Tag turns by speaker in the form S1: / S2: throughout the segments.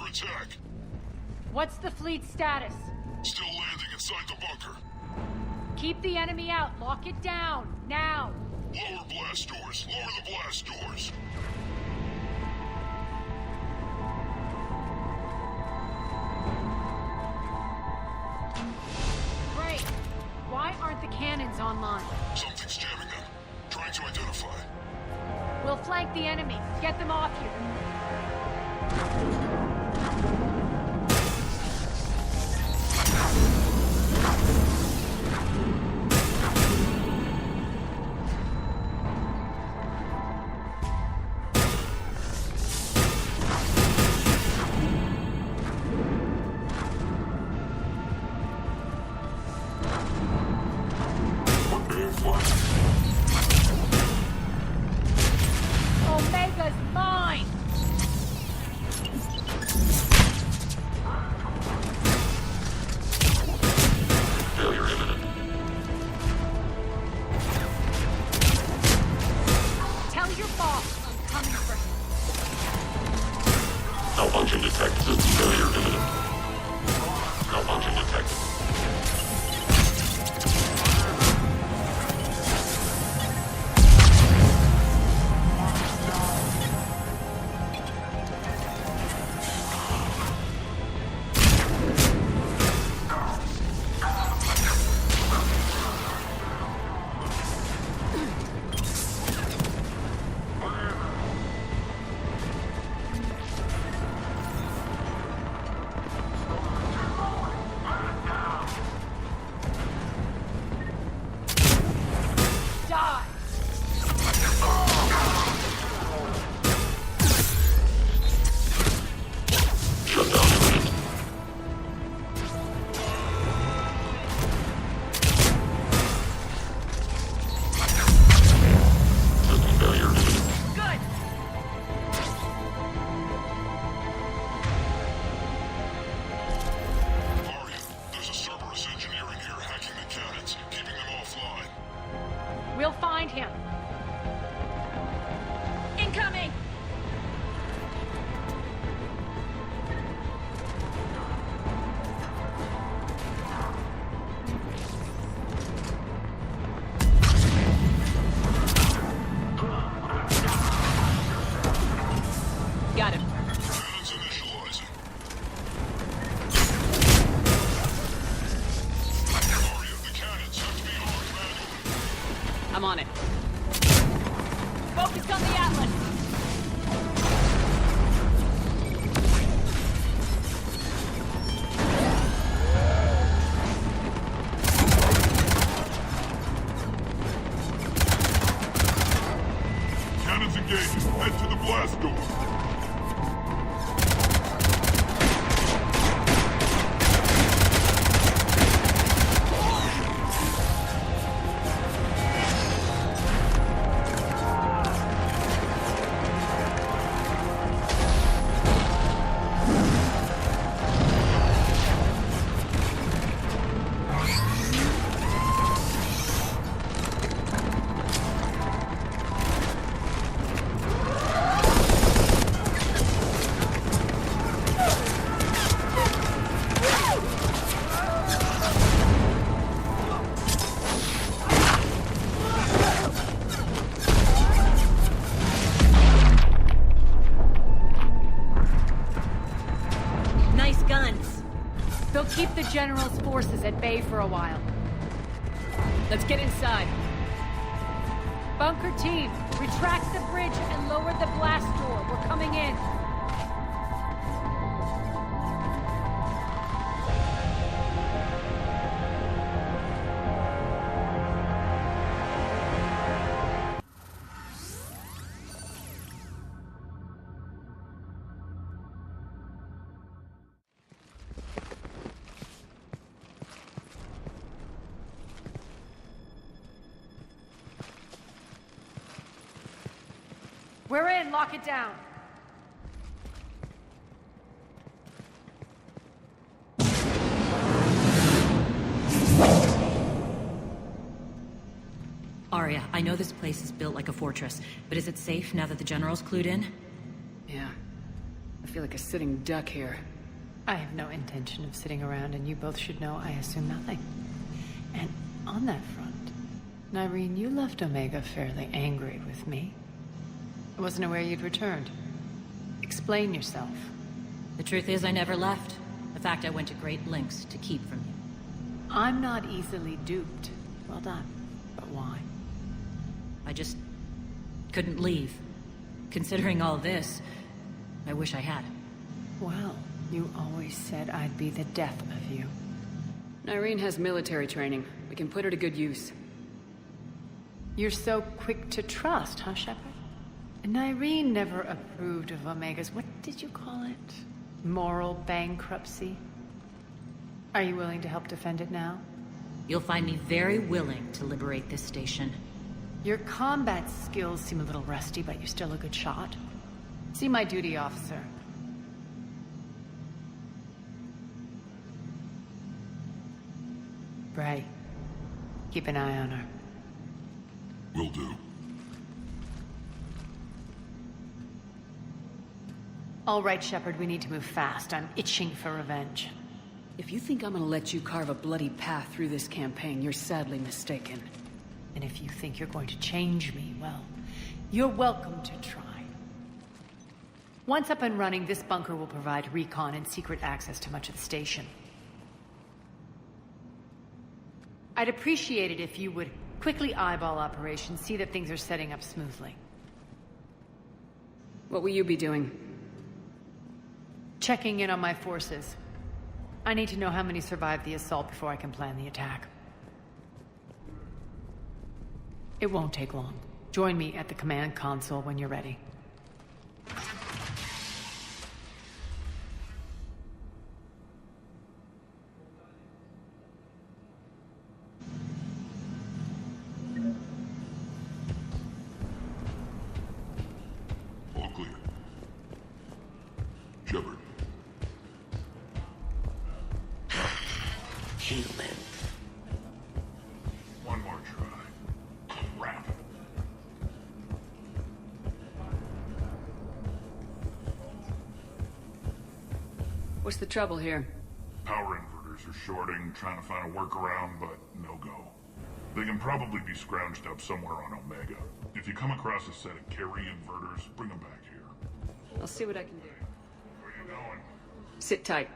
S1: Attack.
S2: What's the fleet's status?
S1: Still landing inside the bunker.
S2: Keep the enemy out. Lock it down. Now.
S1: Lower blast doors. Lower the blast doors.
S2: Great. Why aren't the cannons online?
S1: Something's jamming them. Trying to identify.
S2: We'll flank the enemy. Get them off you. Omega's mine! Tell your boss I'm coming for him.
S3: Malfunction detected. System failure imminent. Malfunction detected.
S2: We'll find him. Incoming! Got him.
S1: Cannons initializing. Aria, the cannons have to be armed manually.
S2: I'm on it. Focus on the Atlas!
S1: Cannons engaged. Head to the blast door.
S2: Nice guns. They'll keep the General's forces at bay for a while. Let's get inside. Bunker team, retract the bridge and lower the blast door. We're coming in. We're in. Lock it down.
S4: I know this place is built like a fortress, but is it safe now that the General's clued in?
S5: Yeah. I feel like a sitting duck here.
S2: I have no intention of sitting around, and you both should know I assume nothing. And on that front, Nyreen, you left Omega fairly angry with me. I wasn't aware you'd returned. Explain yourself.
S4: The truth is I never left. In fact, I went to great lengths to keep from you.
S2: I'm not easily duped. Well done. But why?
S4: I just couldn't leave. Considering all this, I wish I had.
S2: Well, you always said I'd be the death of you.
S5: Nyreen has military training. We can put her to good use.
S2: You're so quick to trust, huh, Shepard? Nyreen never approved of Omega's, what did you call it? Moral bankruptcy? Are you willing to help defend it now?
S4: You'll find me very willing to liberate this station.
S2: Your combat skills seem a little rusty, but you're still a good shot. See my duty officer. Bray, keep an eye on her.
S1: Will do.
S2: All right, Shepard, we need to move fast. I'm itching for revenge.
S5: If you think I'm gonna let you carve a bloody path through this campaign, you're sadly mistaken.
S2: And if you think you're going to change me, well, you're welcome to try. Once up and running, this bunker will provide recon and secret access to much of the station. I'd appreciate it if you would quickly eyeball operations, see that things are setting up smoothly.
S5: What will you be doing?
S2: Checking in on my forces. I need to know how many survived the assault before I can plan the attack. It won't take long. Join me at the command console when you're ready.
S1: All clear. Shepard.
S3: Human.
S1: One more try. Crap.
S5: What's the trouble here?
S1: Power inverters are shorting, trying to find a workaround, but no go. They can probably be scrounged up somewhere on Omega. If you come across a set of carry inverters, bring them back here.
S5: I'll see what I can do.
S1: Where you going?
S5: Sit tight.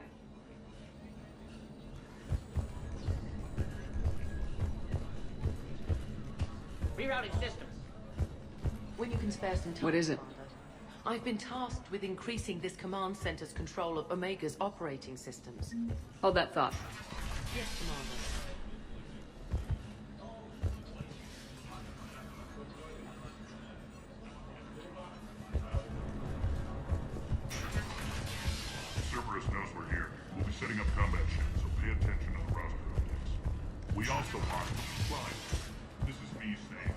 S6: Rerouting systems. When you can spare some time.
S5: What is it?
S6: Commander, I've been tasked with increasing this command center's control of Omega's operating systems.
S5: Hold that thought.
S6: Yes, Commander.
S1: Cerberus knows we're here. We'll be setting up combat ships, so pay attention to the roster updates. We also want flying. This is me saying.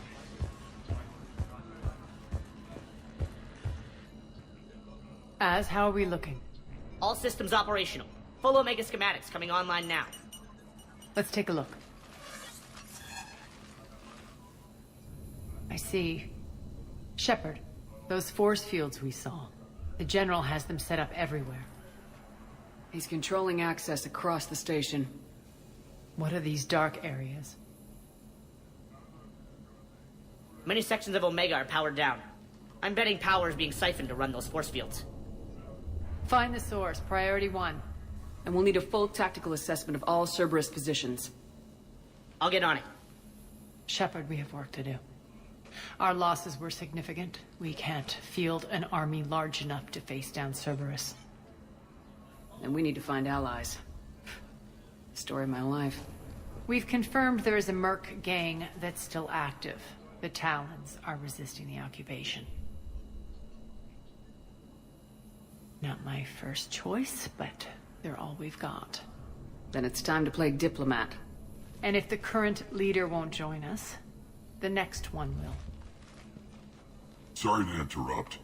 S2: How are we looking?
S6: All systems operational. Full Omega schematics coming online now.
S2: Let's take a look. I see. Shepard, those force fields we saw. The General has them set up everywhere.
S5: He's controlling access across the station.
S2: What are these dark areas?
S6: Many sections of Omega are powered down. I'm betting power is being siphoned to run those force fields.
S2: Find the source, priority 1.
S5: And we'll need a full tactical assessment of all Cerberus positions.
S6: I'll get on it.
S2: Shepard, we have work to do. Our losses were significant. We can't field an army large enough to face down Cerberus.
S5: And we need to find allies. Story of my life.
S2: We've confirmed there is a Merc gang that's still active. The Talons are resisting the occupation. Not my first choice, but they're all we've got.
S5: Then it's time to play diplomat.
S2: And if the current leader won't join us, the next one will.
S1: Sorry to interrupt.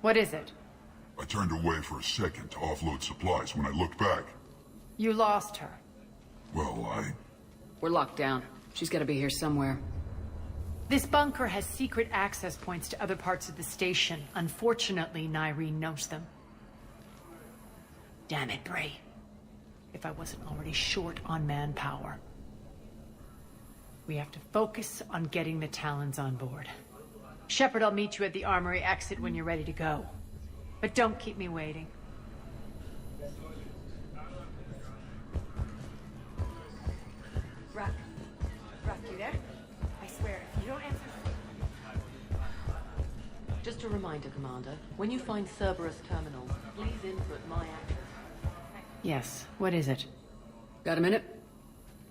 S2: What is it?
S1: I turned away for a second to offload supplies. When I looked back,
S2: You lost her.
S1: well,
S5: We're locked down. She's gotta be here somewhere.
S2: This bunker has secret access points to other parts of the station. Unfortunately, Nyreen knows them. Damn it, Bray. If I wasn't already short on manpower. We have to focus on getting the Talons on board. Shepard, I'll meet you at the armory exit when you're ready to go. But don't keep me waiting.
S7: Rock, you there? I swear, if you don't answer...
S6: Just a reminder, Commander. When you find Cerberus terminal, please input my address.
S2: Yes, what is it?
S5: Got a minute?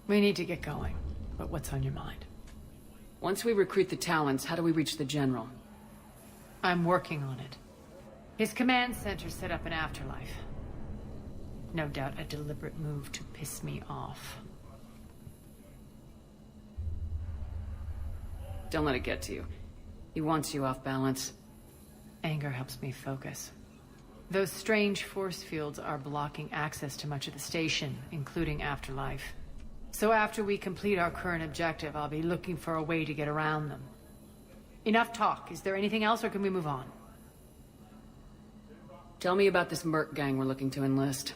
S2: We need to get going. But what's on your mind?
S5: Once we recruit the Talons, how do we reach the General?
S2: I'm working on it. His command center set up an afterlife. No doubt a deliberate move to piss me off.
S5: Don't let it get to you. He wants you off balance.
S2: Anger helps me focus. Those strange force fields are blocking access to much of the station, including afterlife. So after we complete our current objective, I'll be looking for a way to get around them. Enough talk. Is there anything else, or can we move on?
S5: Tell me about this merc gang we're looking to enlist.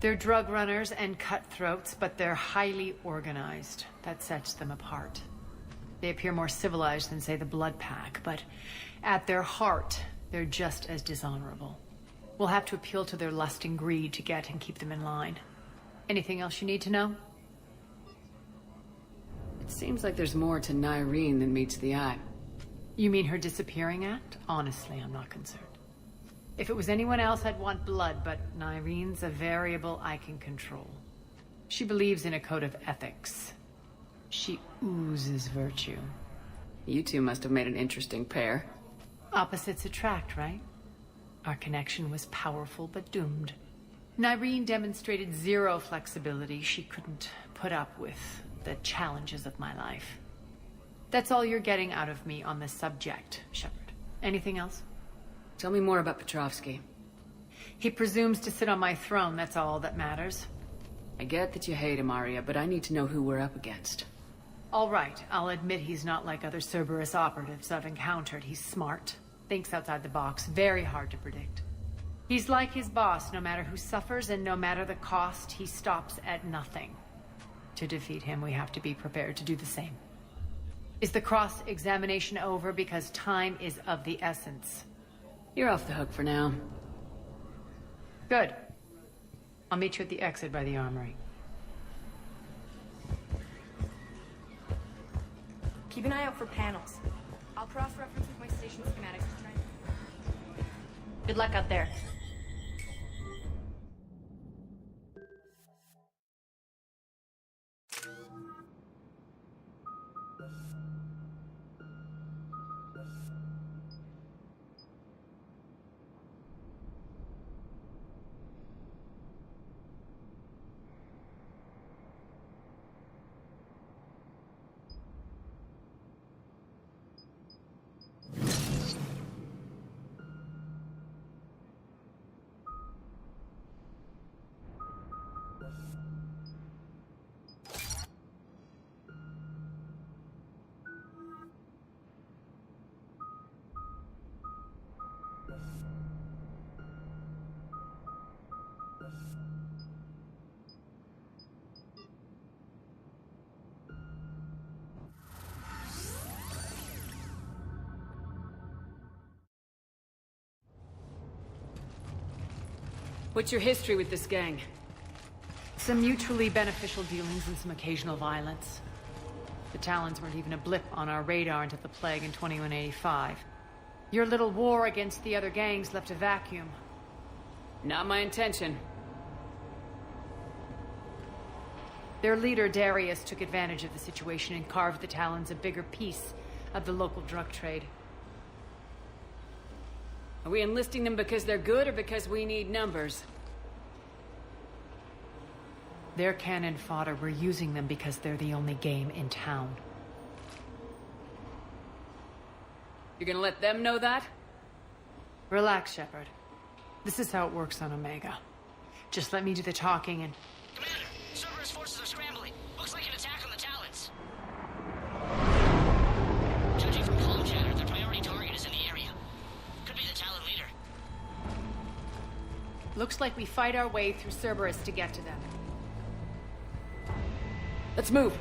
S2: They're drug runners and cutthroats, but they're highly organized. That sets them apart. They appear more civilized than, say, the Blood Pack, but at their heart, they're just as dishonorable. We'll have to appeal to their lust and greed to get and keep them in line. Anything else you need to know?
S5: It seems like there's more to Nyreen than meets the eye.
S2: You mean her disappearing act? Honestly, I'm not concerned. If it was anyone else, I'd want blood, but Nyreen's a variable I can control. She believes in a code of ethics. She oozes virtue.
S5: You two must have made an interesting pair.
S2: Opposites attract, right? Our connection was powerful but doomed. Nyreen demonstrated zero flexibility. She couldn't put up with the challenges of my life. That's all you're getting out of me on this subject, Shepard. Anything else?
S5: Tell me more about Petrovsky.
S2: He presumes to sit on my throne, that's all that matters.
S5: I get that you hate him, Arya, but I need to know who we're up against.
S2: All right, I'll admit he's not like other Cerberus operatives I've encountered. He's smart, thinks outside the box, very hard to predict. He's like his boss, no matter who suffers and no matter the cost, he stops at nothing. To defeat him, we have to be prepared to do the same. Is the cross-examination over? Because time is of the essence.
S5: You're off the hook for now.
S2: Good. I'll meet you at the exit by the armory.
S7: Keep an eye out for panels. I'll cross-reference with my station schematics to try and...
S6: Good luck out there.
S5: What's your history with this gang?
S2: Some mutually beneficial dealings and some occasional violence. The Talons weren't even a blip on our radar until the plague in 2185. Your little war against the other gangs left a vacuum.
S5: Not my intention.
S2: Their leader, Darius, took advantage of the situation and carved the Talons a bigger piece of the local drug trade.
S5: Are we enlisting them because they're good or because we need numbers?
S2: They're cannon fodder. We're using them because they're the only game in town.
S5: You're gonna let them know that?
S2: Relax, Shepard. This is how it works on Omega. Just let me do the talking and...
S8: Commander, Cerberus forces are scrambling. Looks like an attack on the Talons. Looks like we fight our way through Cerberus to get to them.
S5: Let's move.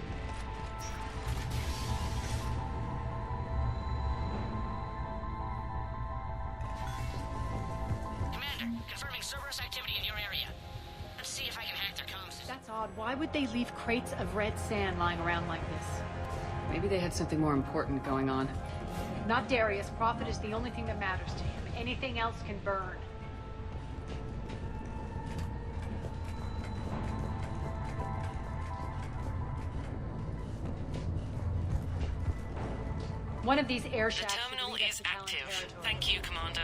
S9: Commander, confirming Cerberus activity in your area. Let's see if I can hack their comms system.
S8: That's odd. Why would they leave crates of red sand lying around like this?
S5: Maybe they had something more important going on.
S8: Not Darius. Profit is the only thing that matters to him. Anything else can burn. One of these air shafts.
S10: The terminal is active. Thank you, Commander.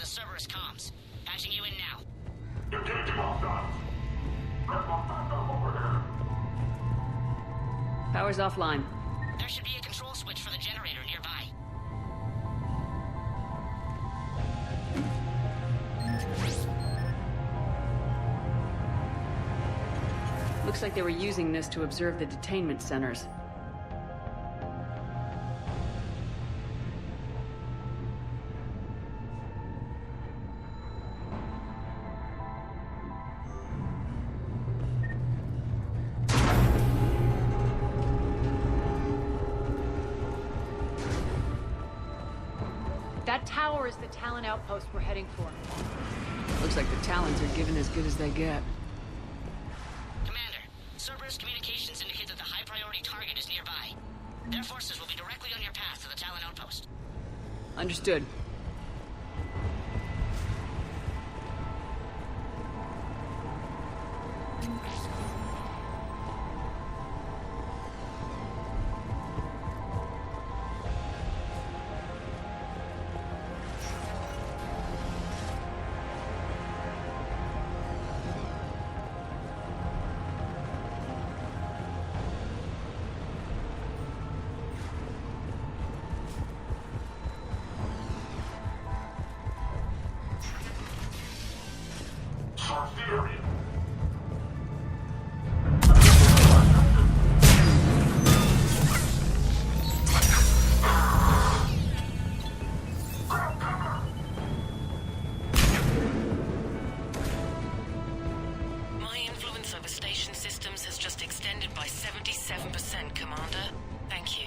S9: Cerberus comms. Patching you in now.
S3: Engaging all guns. There's no backup over here.
S5: Power's offline.
S9: There should be a control switch for the generator nearby.
S5: Looks like they were using this to observe the detainment centers.
S8: That tower is the Talon outpost we're heading for.
S5: Looks like the Talons are given as good as they get.
S9: Commander, Cerberus communications indicate that the high-priority target is nearby. Their forces will be directly on your path to the Talon outpost.
S5: Understood.
S10: My influence over station systems has just extended by 77%, Commander. Thank you.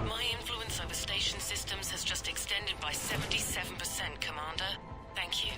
S10: My influence over station systems has just extended by 77%, Commander. Thank you.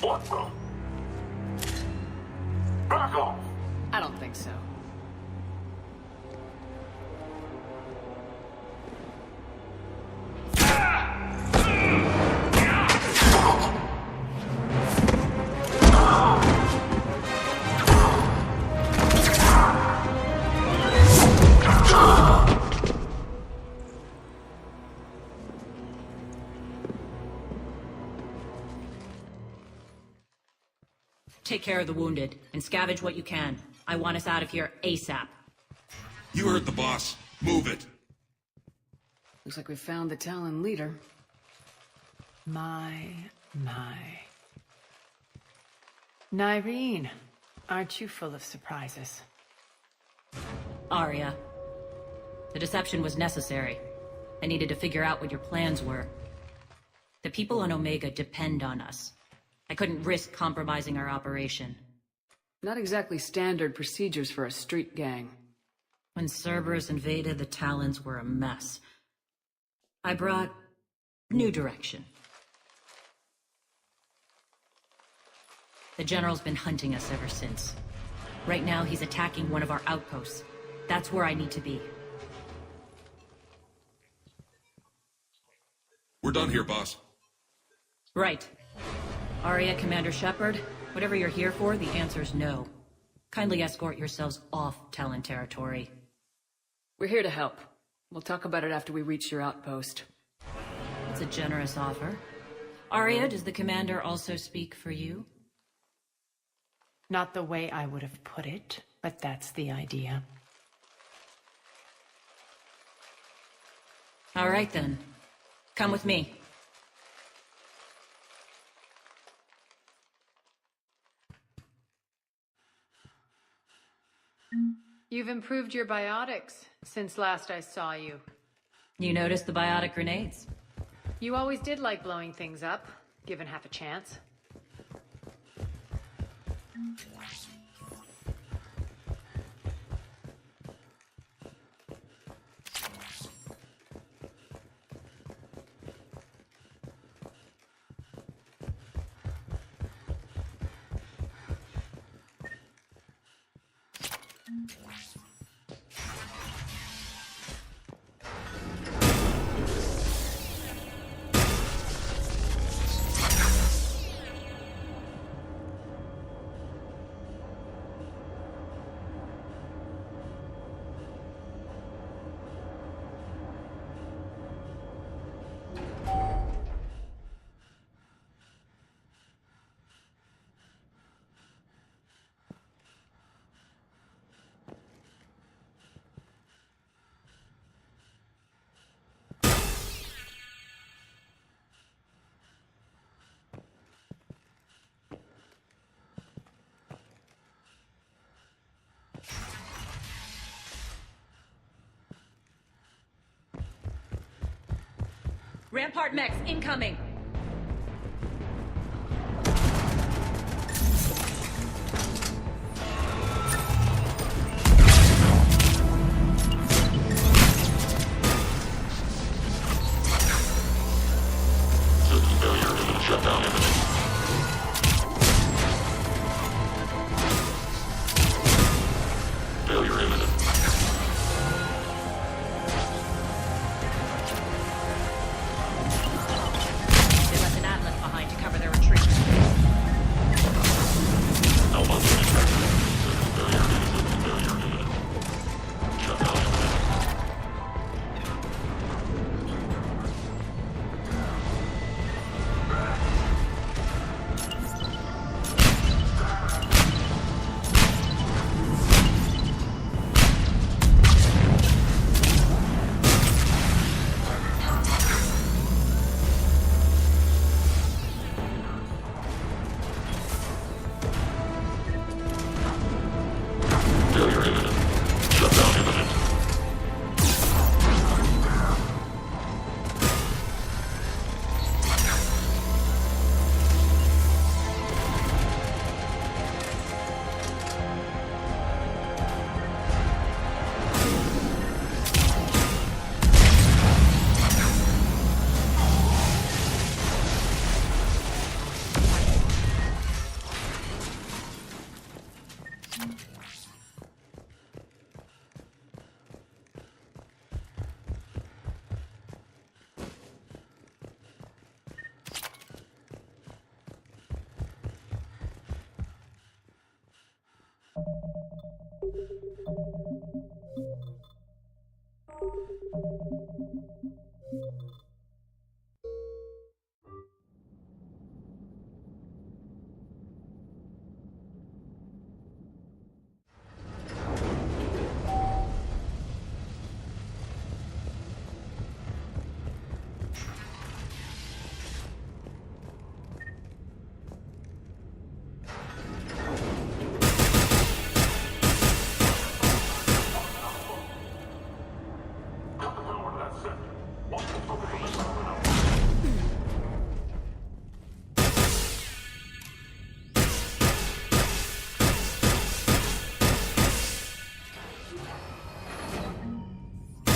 S3: What the? Back off!
S5: I don't think so.
S4: Take care of the wounded, and scavenge what you can. I want us out of here ASAP.
S11: You heard the boss. Move it.
S5: Looks like we found the Talon leader.
S2: My. Nyreen, aren't you full of surprises?
S4: Arya. The deception was necessary. I needed to figure out what your plans were. The people on Omega depend on us. I couldn't risk compromising our operation.
S5: Not exactly standard procedures for a street gang.
S4: When Cerberus invaded, the Talons were a mess. I brought new direction. The General's been hunting us ever since. Right now, he's attacking one of our outposts. That's where I need to be.
S11: We're done here, boss.
S4: Right. Arya, Commander Shepard, whatever you're here for, the answer's no. Kindly escort yourselves off Talon territory.
S5: We're here to help. We'll talk about it after we reach your outpost.
S4: It's a generous offer. Arya, does the Commander also speak for you?
S2: Not the way I would have put it, but that's the idea.
S4: All right, then. Come with me.
S8: You've improved your biotics since last I saw you.
S4: You noticed the biotic grenades?
S8: You always did like blowing things up, given half a chance.
S4: Rampart mechs incoming!
S3: Failure to shut down image. Failure imminent.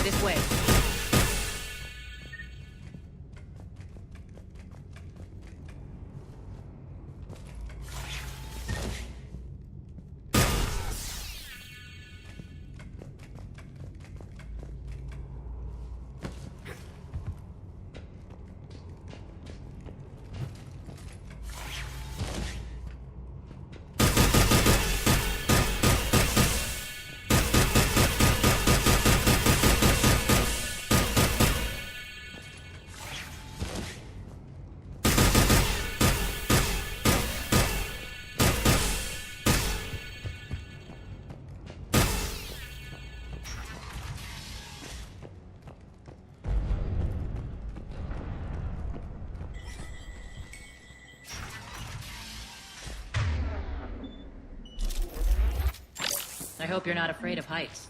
S4: This way. I hope you're not afraid of heights.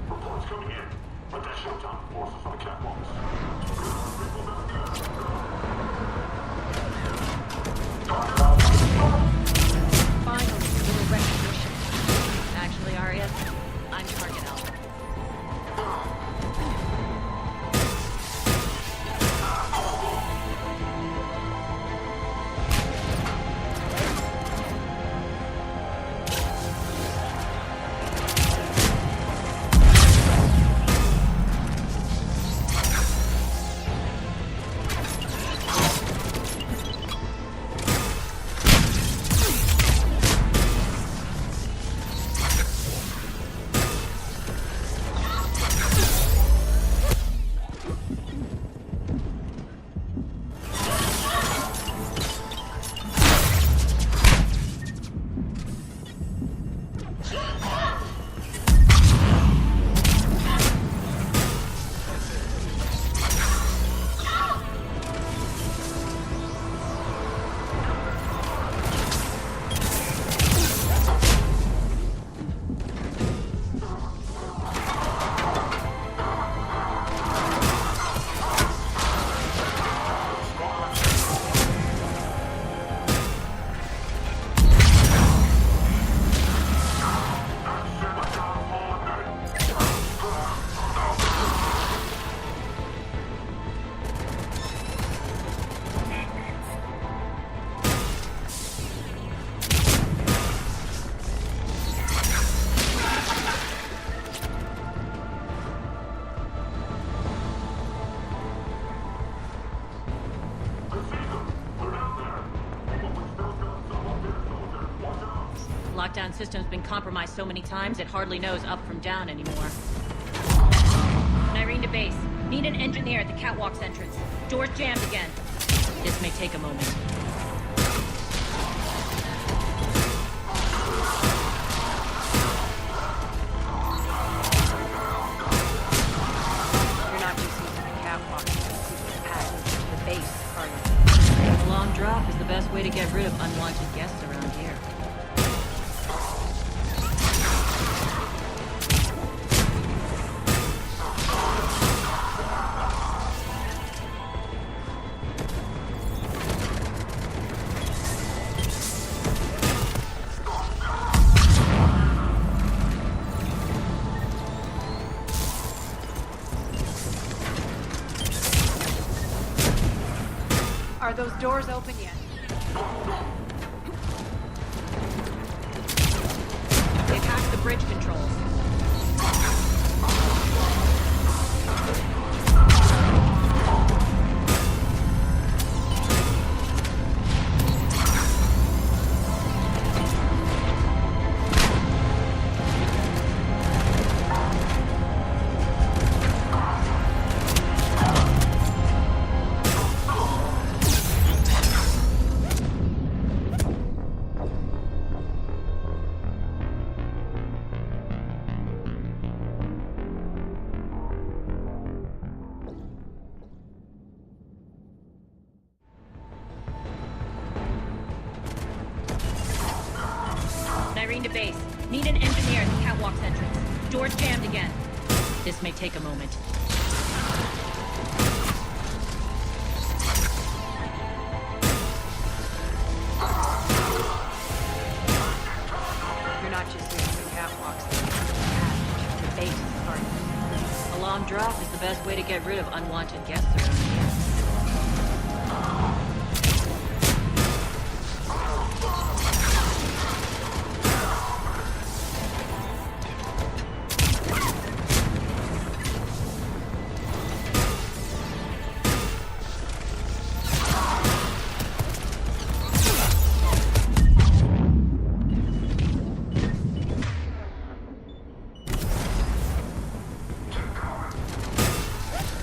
S1: Reports coming in. But that's showtime. Forces on the catwalks.
S4: Finally, a little recognition. Actually, Arya, I'm target alpha. Lockdown system's been compromised so many times it hardly knows up from down anymore. Irene to base. Need an engineer at the catwalk's entrance. Doors jammed again. This may take a moment.
S5: You're not just using the catwalk to pass the base, are you?
S4: A long drop is the best way to get rid of unwanted guests around here.
S8: Are those doors open yet?
S4: They hacked the bridge controls. Irene to base. Need an engineer at the catwalk's entrance. Door's jammed again. This may take a moment.
S8: You're not just using the catwalks.
S4: The base is part of it. A long drop is the best way to get rid of unwanted guests around here.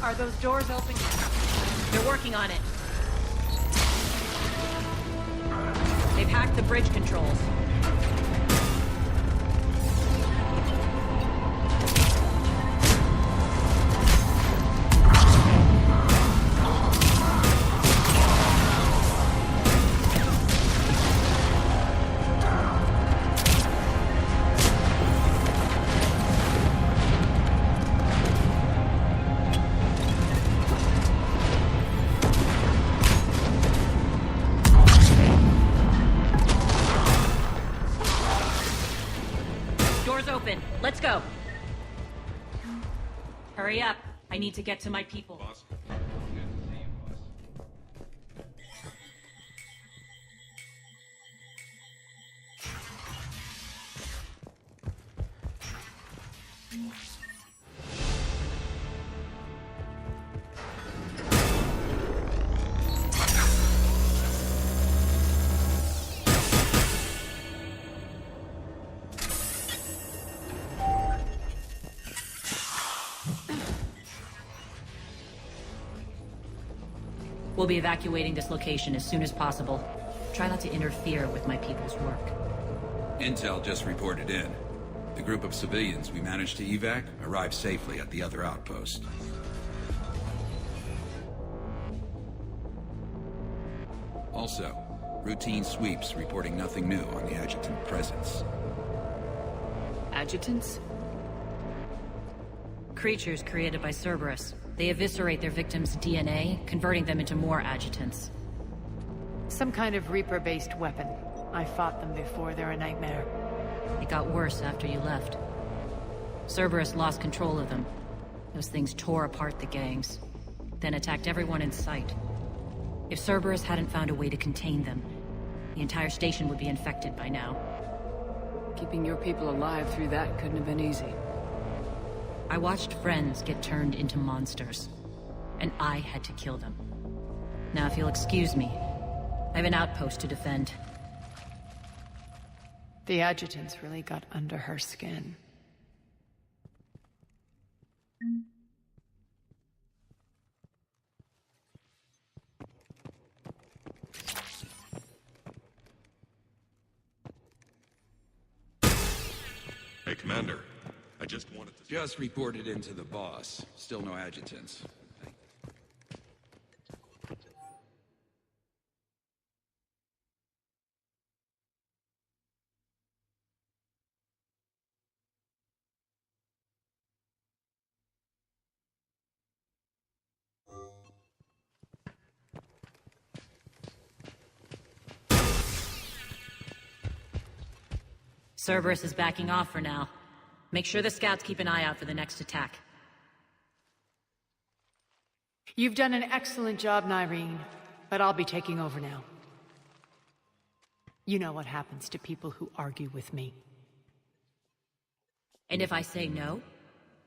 S8: Are those doors open yet?
S4: They're working on it. They've hacked the bridge controls. Let's go. Hurry up. I need to get to my people.
S11: Boss.
S4: We'll be evacuating this location as soon as possible. Try not to interfere with my people's work.
S12: Intel just reported in. The group of civilians we managed to evac arrived safely at the other outpost. Also, routine sweeps reporting nothing new on the adjutant presence.
S5: Adjutants?
S4: Creatures created by Cerberus. They eviscerate their victims' DNA, converting them into more adjutants.
S2: Some kind of Reaper-based weapon. I fought them before, they're a nightmare.
S4: It got worse after you left. Cerberus lost control of them. Those things tore apart the gangs, then attacked everyone in sight. If Cerberus hadn't found a way to contain them, the entire station would be infected by now.
S5: Keeping your people alive through that couldn't have been easy.
S4: I watched friends get turned into monsters, and I had to kill them. Now, if you'll excuse me, I have an outpost to defend.
S2: The adjutants really got under her skin.
S11: Hey, Commander. I just wanted to...
S12: Just reported into the boss. Still no adjutants.
S4: Cerberus is backing off for now. Make sure the scouts keep an eye out for the next attack.
S2: You've done an excellent job, Nyreen, but I'll be taking over now. You know what happens to people who argue with me.
S4: And if I say no,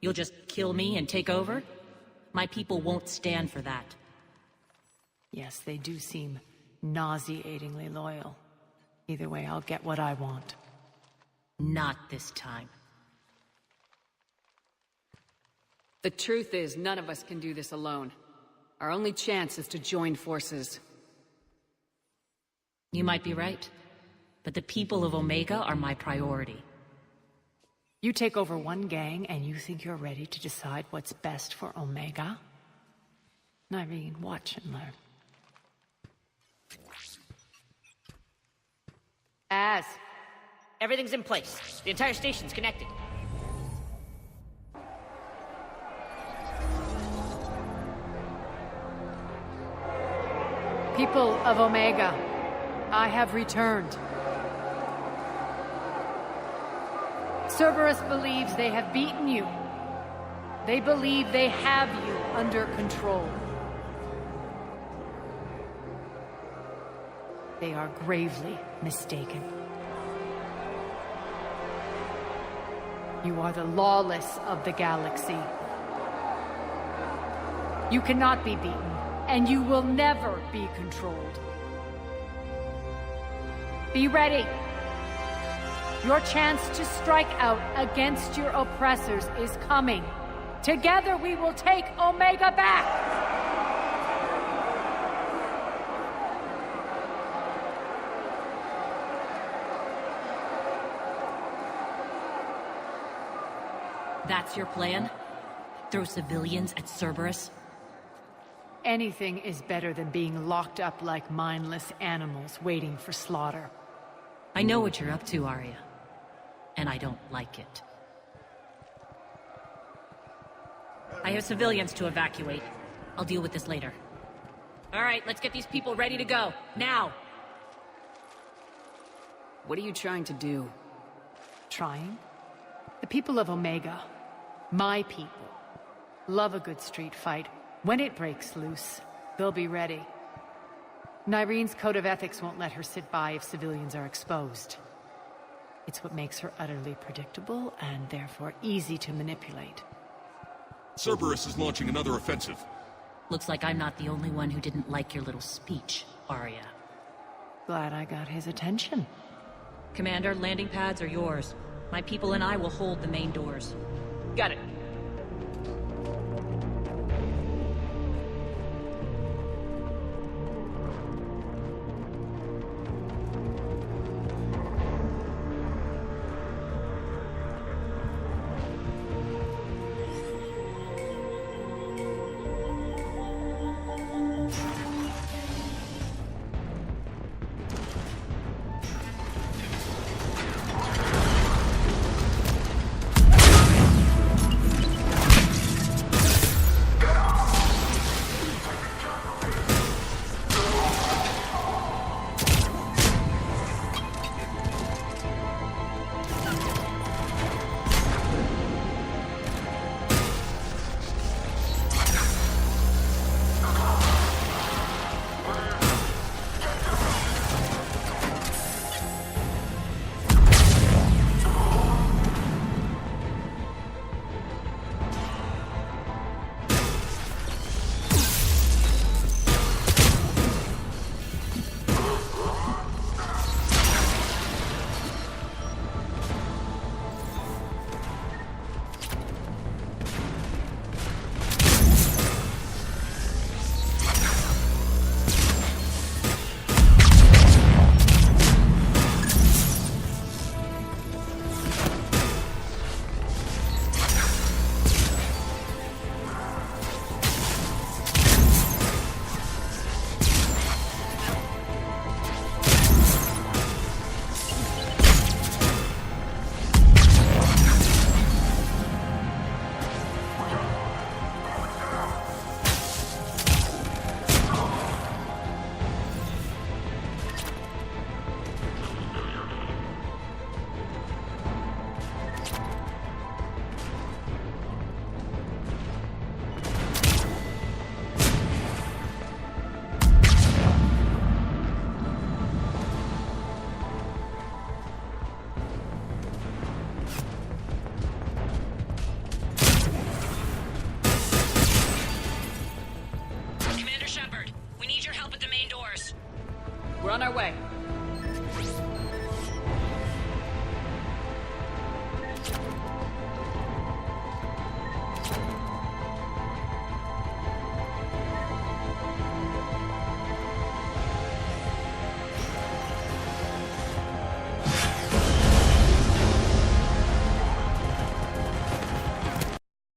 S4: you'll just kill me and take over? My people won't stand for that.
S2: Yes, they do seem nauseatingly loyal. Either way, I'll get what I want.
S4: Not this time.
S5: The truth is, none of us can do this alone. Our only chance is to join forces.
S4: You might be right, but the people of Omega are my priority.
S2: You take over one gang and you think you're ready to decide what's best for Omega? Nyreen, watch and learn.
S9: Everything's in place. The entire station's connected.
S8: People of Omega, I have returned. Cerberus believes they have beaten you. They believe they have you under control. They are gravely mistaken. You are the lawless of the galaxy. You cannot be beaten, and you will never be controlled. Be ready. Your chance to strike out against your oppressors is coming. Together we will take Omega back!
S4: That's your plan? Throw civilians at Cerberus?
S8: Anything is better than being locked up like mindless animals waiting for slaughter.
S4: I know what you're up to, Arya. And I don't like it. I have civilians to evacuate. I'll deal with this later. All right, let's get these people ready to go. Now!
S5: What are you trying to do?
S8: Trying? The people of Omega, my people, love a good street fight. When it breaks loose, they'll be ready. Nyrene's code of ethics won't let her sit by if civilians are exposed. It's what makes her utterly predictable and therefore easy to manipulate.
S11: Cerberus is launching another offensive.
S4: Looks like I'm not the only one who didn't like your little speech, Arya.
S8: Glad I got his attention.
S4: Commander, landing pads are yours. My people and I will hold the main doors.
S9: Got it.